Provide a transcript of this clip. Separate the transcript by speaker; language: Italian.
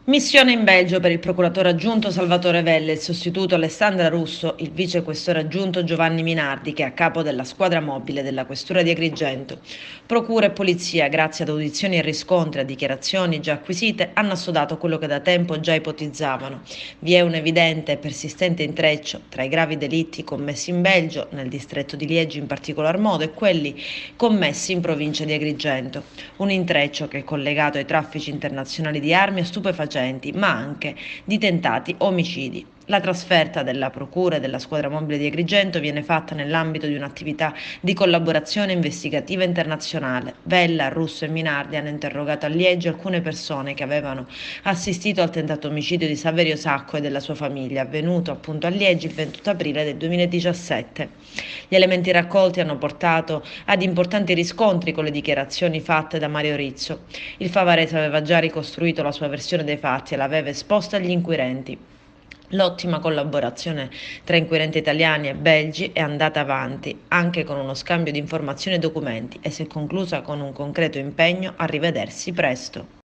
Speaker 1: Missione in Belgio per il procuratore aggiunto Salvatore Velle, il sostituto Alessandra Russo, il vicequestore aggiunto Giovanni Minardi, che è a capo della squadra mobile della questura di Agrigento. Procura e polizia, grazie ad audizioni e riscontri a dichiarazioni già acquisite, hanno assodato quello che da tempo già ipotizzavano. Vi è un evidente e persistente intreccio tra i gravi delitti commessi in Belgio, nel distretto di Liegi in particolar modo, e quelli commessi in provincia di Agrigento. Un intreccio che è collegato ai traffici internazionali di armi e stupefacenti, ma anche di tentati omicidi. La trasferta della Procura e della Squadra Mobile di Agrigento viene fatta nell'ambito di un'attività di collaborazione investigativa internazionale. Vella, Russo e Minardi hanno interrogato a Liegi alcune persone che avevano assistito al tentato omicidio di Saverio Sacco e della sua famiglia, avvenuto appunto a Liegi il 28 aprile del 2017. Gli elementi raccolti hanno portato ad importanti riscontri con le dichiarazioni fatte da Mario Rizzo. Il Favarese aveva già ricostruito la sua versione dei fatti e l'aveva esposta agli inquirenti. L'ottima collaborazione tra inquirenti italiani e belgi è andata avanti, anche con uno scambio di informazioni e documenti, e si è conclusa con un concreto impegno a rivedersi presto.